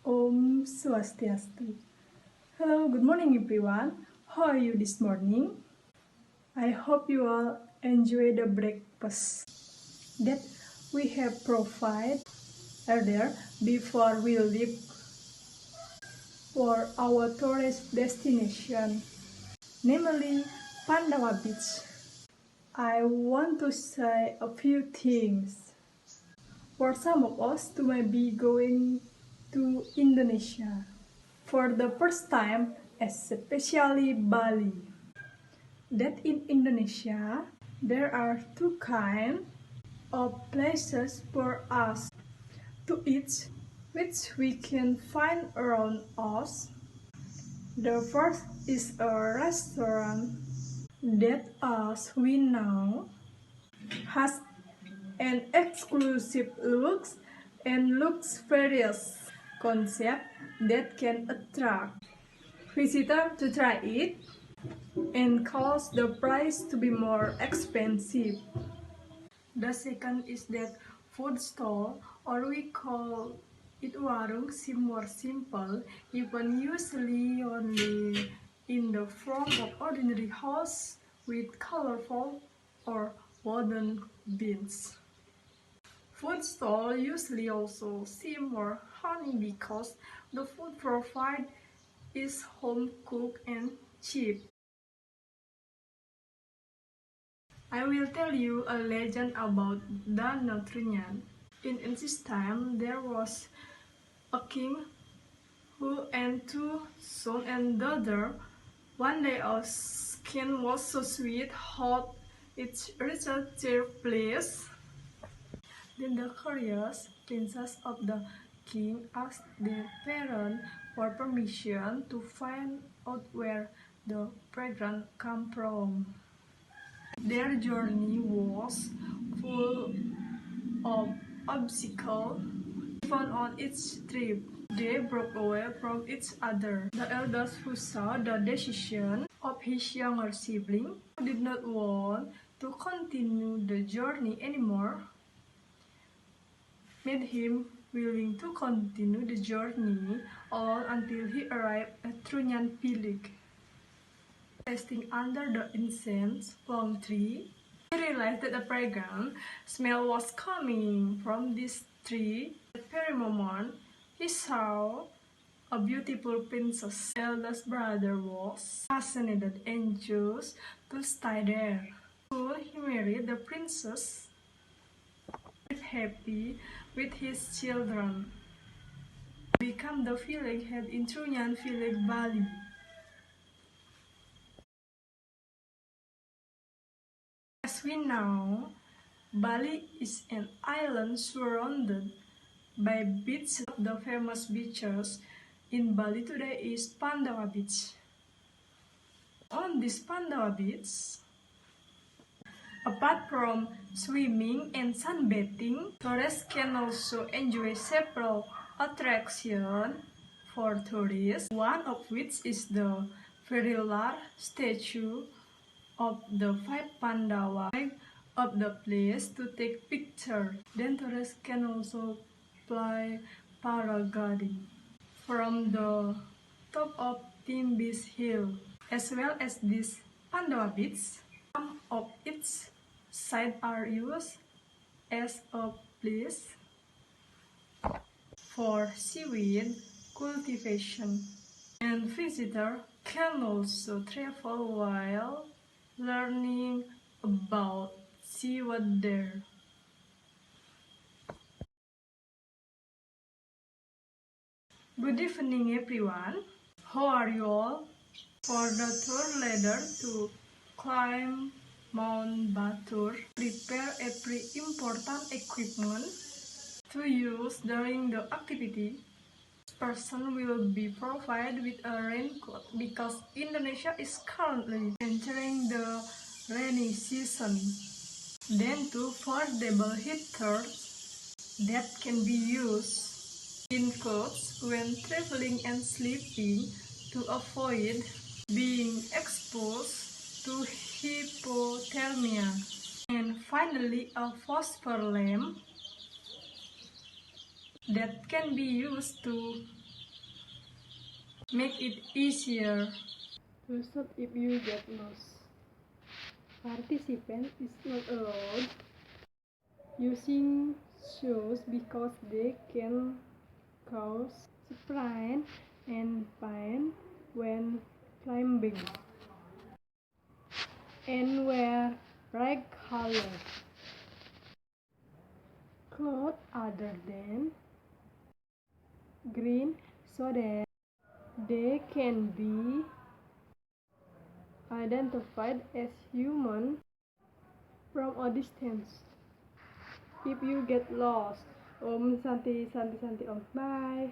Om Swastiastu. Hello, good morning everyone. How are you this morning? I hope you all enjoy the breakfast that we have provided earlier before we leave for our tourist destination, namely Pandawa Beach. I want to say a few things. For some of us to maybe going to Indonesia for the first time, especially Bali. That in Indonesia, there are two kinds of places for us to eat, which we can find around us. The first is a restaurant that, as we know, has an exclusive looks and luxurious concept that can attract visitors to try it and cause the price to be more expensive. The second is that food stall, or we call it warung, seem more simple, even usually only in the form of ordinary house with colorful or wooden bins. Food stall usually also seem more honey because the food provided is home cooked and cheap. I will tell you a legend about Danau Trunyan. In ancient time, there was a king who and two sons and daughter. One day a skin was so sweet, hot, it reached their place. Then the curious princess of the king asked their parents for permission to find out where the fragrance came from. Their journey was full of obstacles. Even on each trip, they broke away from each other. The eldest, who saw the decision of his younger sibling, did not want to continue the journey anymore, made him willing to continue the journey alone until he arrived at Trunyan village. Resting under the incense palm tree, he realized that a fragrant smell was coming from this tree. At the very moment, he saw a beautiful princess. His eldest brother was fascinated and chose to stay there. Soon he married the princess, lived happy with his children, became the village head in Trunyan village, Bali. As we know, Bali is an island surrounded by beaches. The famous beaches in Bali today is Pandawa Beach. On this Pandawa Beach, apart from swimming and sunbathing, tourists can also enjoy several attractions for tourists, one of which is the very large statue of the five Pandawa of the place to take pictures. Then tourists can also fly paragliding from the top of Timbis Hill, as well as this Pandawa Beach. Some of its sites are used as a place for seaweed cultivation, and visitors can also travel while learning about seaweed there. Good evening everyone, how are you all? For the tour leader to climb Mount Batur, prepare every important equipment to use during the activity. Each person will be provided with a raincoat because Indonesia is currently entering the rainy season. Then two foldable heaters that can be used in clothes when traveling and sleeping to avoid being exposed to hypothermia. And finally, a phosphor lamp that can be used to make it easier to stop if you get lost. Participant is not allowed using shoes because they can cause sprain and pain when climbing. And wear bright color clothes other than green so that they can be identified as human from a distance. If you get lost, Om Santi Santi Santi Om. Bye.